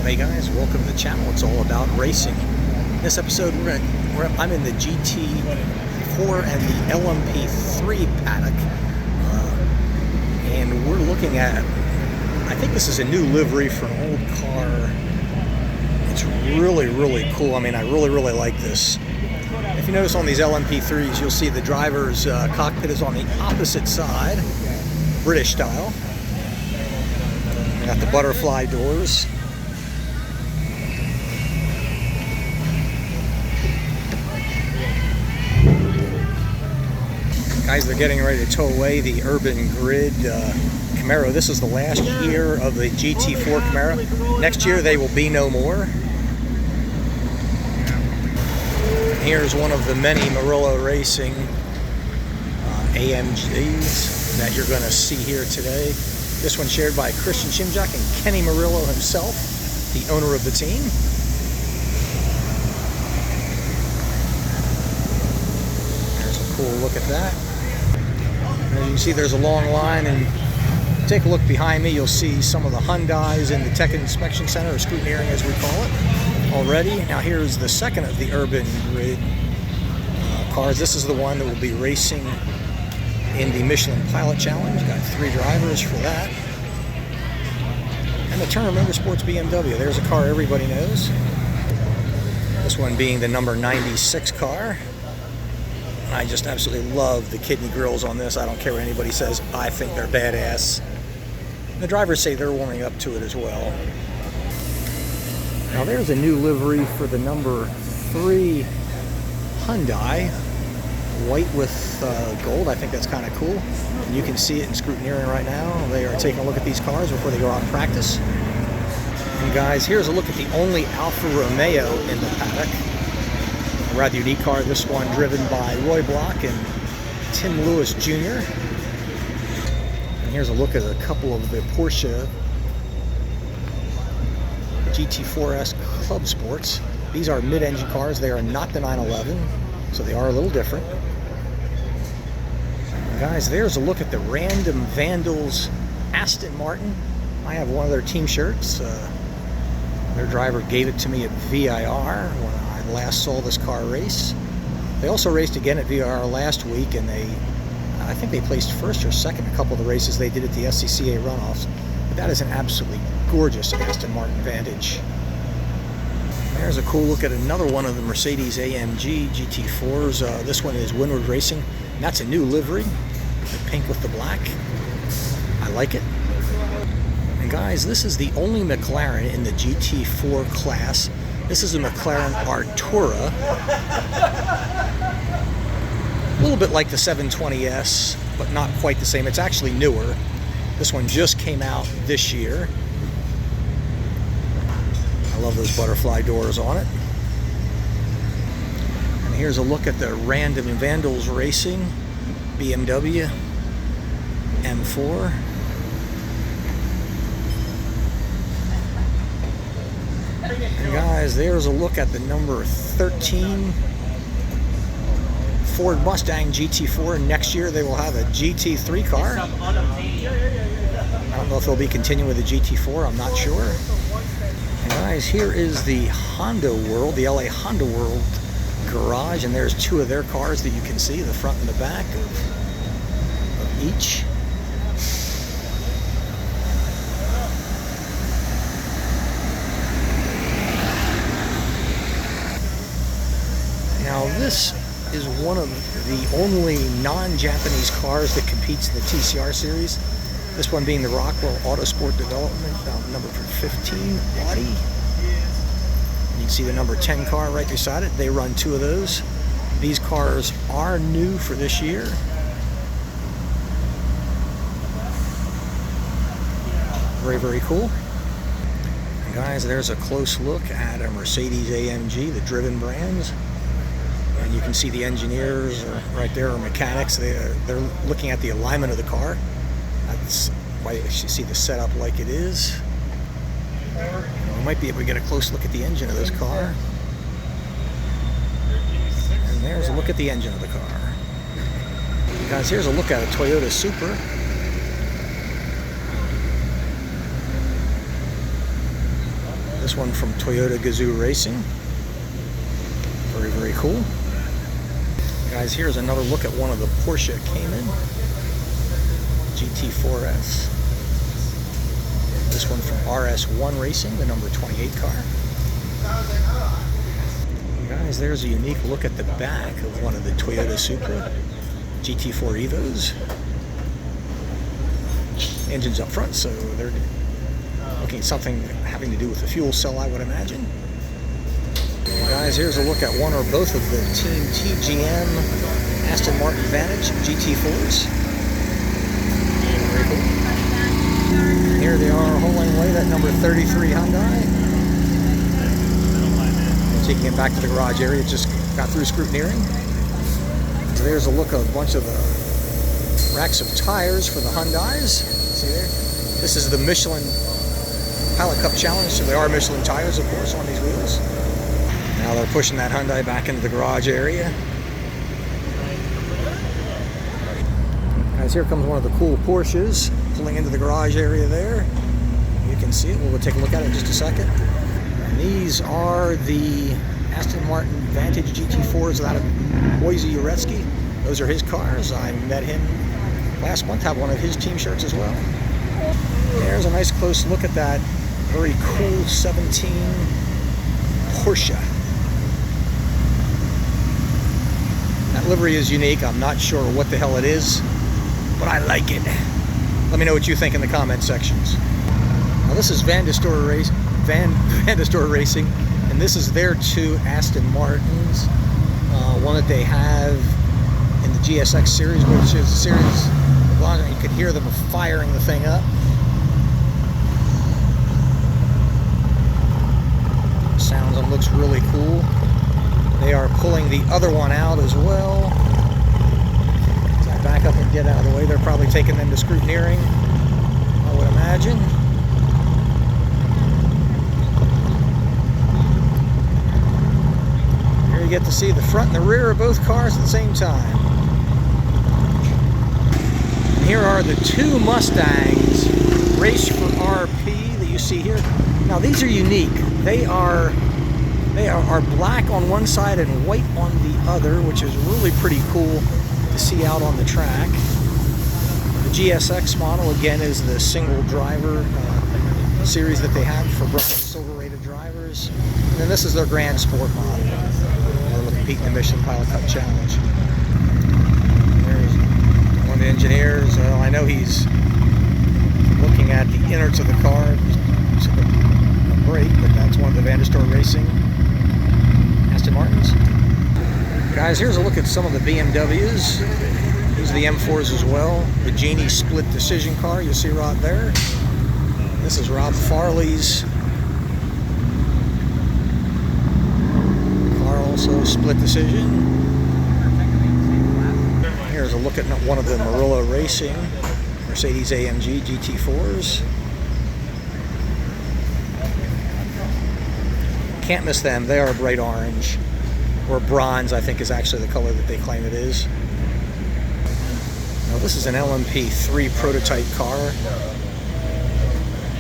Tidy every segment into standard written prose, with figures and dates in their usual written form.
Hey guys, welcome to the channel. It's all about racing. In this episode, I'm in the GT4 and the LMP3 paddock, and we're looking at, I think this is a new livery for an old car. It's really cool. I mean, I really like this. If you notice on these LMP3s, you'll see the driver's cockpit is on the opposite side, British style. Got the butterfly doors. Guys, they're getting ready to tow away the Urban Grid Camaro. This is the last year of the GT4 Camaro. Next year they will be no more. Here's one of the many Murillo Racing AMGs that you're going to see here today. This one shared by Christian Shimjak and Kenny Murillo himself, the owner of the team. There's a cool look at that. As you can see, there's a long line, and take a look behind me, you'll see some of the Hyundais in the Tech Inspection Center, or scrutineering as we call it, already. Now here's the second of the Urban Grid cars. This is the one that will be racing in the Michelin Pilot Challenge. Got 3 drivers for that. And the Turner Motorsports BMW. There's a car everybody knows. This one being the number 96 car. I just absolutely love the kidney grills on this. I don't care what anybody says. I think they're badass. The drivers say they're warming up to it as well. Now there's a new livery for the number 3 Hyundai. White with gold. I think that's kind of cool. And you can see it in scrutineering right now. They are taking a look at these cars before they go out and practice. And guys, here's a look at the only Alfa Romeo in the paddock. A rather unique car. This one driven by Roy Block and Tim Lewis Jr. And here's a look at a couple of the Porsche GT4S Club Sports. These are mid-engine cars. They are not the 911, so they are a little different. And guys, there's a look at the Random Vandals Aston Martin. I have one of their team shirts. Their driver gave it to me at VIR when I last saw this car race. They also raced again at VIR last week, and I think they placed first or second a couple of the races they did at the SCCA runoffs. But that is an absolutely gorgeous Aston Martin Vantage. There's a cool look at another one of the Mercedes AMG GT4s. This one is Windward Racing. And that's a new livery, the pink with the black. I like it. And guys, this is the only McLaren in the GT4 class. This is a McLaren Artura. A little bit like the 720S, but not quite the same. It's actually newer. This one just came out this year. I love those butterfly doors on it. And here's a look at the Random Vandals Racing BMW M4. And guys, there's a look at the number 13 Ford Mustang GT4. Next year they will have a GT3 car. I don't know if they'll be continuing with the GT4. I'm not sure. And guys, here is the Honda World, the LA Honda World garage, and there's 2 of their cars that you can see, the front and the back of each. Now this is one of the only non-Japanese cars that competes in the TCR series. This one being the Rockwell Autosport Development, number 15, Audi. You can see the number 10 car right beside it. They run 2 of those. These cars are new for this year. Very cool. And guys, there's a close look at a Mercedes AMG, the driven brands. And you can see the engineers right there, or mechanics. They're looking at the alignment of the car. That's why you see the setup like it is. We might be able to get a close look at the engine of this car. And there's a look at the engine of the car. Guys, here's a look at a Toyota Supra. This one from Toyota Gazoo Racing. Very, very cool. Guys, here's another look at one of the Porsche Cayman GT4S. This one from RS1 Racing, the number 28 car. Guys, there's a unique look at the back of one of the Toyota Supra GT4 Evos. Engine's up front, so they're looking at something having to do with the fuel cell, I would imagine. Guys, here's a look at one or both of the Team TGM Aston Martin Vantage GT4s. Very cool. Here they are hauling away that number 33 Hyundai. Taking it back to the garage area, just got through scrutineering. So there's a look at a bunch of the racks of tires for the Hyundais. See there? This is the Michelin Pilot Cup Challenge, so they are Michelin tires, of course, on these wheels. Now they're pushing that Hyundai back into the garage area. Guys, here comes one of the cool Porsches pulling into the garage area there. You can see it. We'll go take a look at it in just a second. And these are the Aston Martin Vantage GT4s out of Boise Uretsky. Those are his cars. I met him last month, have one of his team shirts as well. There's a nice close look at that very cool 17 Porsche. That livery is unique. I'm not sure what the hell it is, but I like it. Let me know what you think in the comment sections. Now this is Van de Stor Racing, and this is their two Aston Martins. One that they have in the GSX series, which is a series you could hear them firing the thing up. Sounds and looks really cool. They are pulling the other one out as well. As I back up and get out of the way, they're probably taking them to scrutineering, I would imagine. Here you get to see the front and the rear of both cars at the same time. And here are the two Mustangs, Race for RP, that you see here. Now these are unique. They are black on one side and white on the other, which is really pretty cool to see out on the track. The GSX model, again, is the single driver series that they have for bronze and silver rated drivers. And then this is their Grand Sport model. They're competing in the Michelin Pilot Cup Challenge. There's one of the engineers. I know he's looking at the innards of the car. Just a break, but that's one of the Van de Stor Racing Aston Martins. Guys, here's a look at some of the BMWs. These are the M4s as well. The Genie split decision car, you see right there. This is Rob Farley's car, also split decision. Here's a look at one of the Murillo Racing Mercedes AMG GT4s. Can't miss them. They are bright orange, or bronze, I think is actually the color that they claim it is. Now this is an LMP3 prototype car.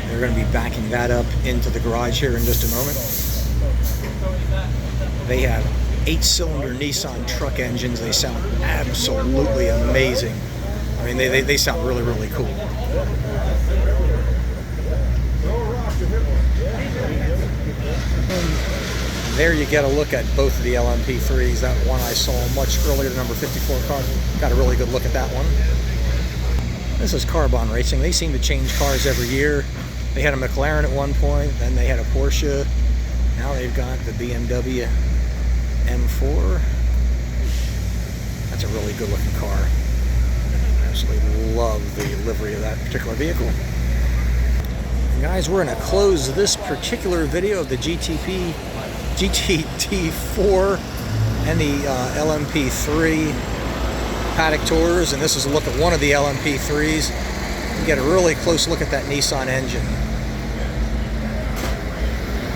They're going to be backing that up into the garage here in just a moment. They have 8-cylinder Nissan truck engines. They sound absolutely amazing. I mean, they sound really, really cool. And there you get a look at both of the LMP3s. That one I saw much earlier, the number 54 car. Got a really good look at that one. This is Carbon Racing. They seem to change cars every year. They had a McLaren at one point, then they had a Porsche. Now they've got the BMW M4. That's a really good looking car. I absolutely love the livery of that particular vehicle. And guys, we're going to close this particular video of the GT4 and the LMP3 Paddock tours, and this is a look at one of the LMP3s. You get a really close look at that Nissan engine.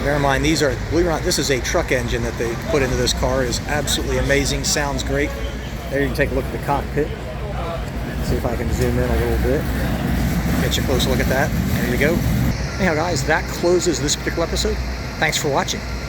Bear in mind, these are, believe it or not, this is a truck engine that they put into this car. It is absolutely amazing, sounds great. There you can take a look at the cockpit. See if I can zoom in a little bit. Get you a close look at that. There you go. Anyhow, guys, that closes this particular episode. Thanks for watching.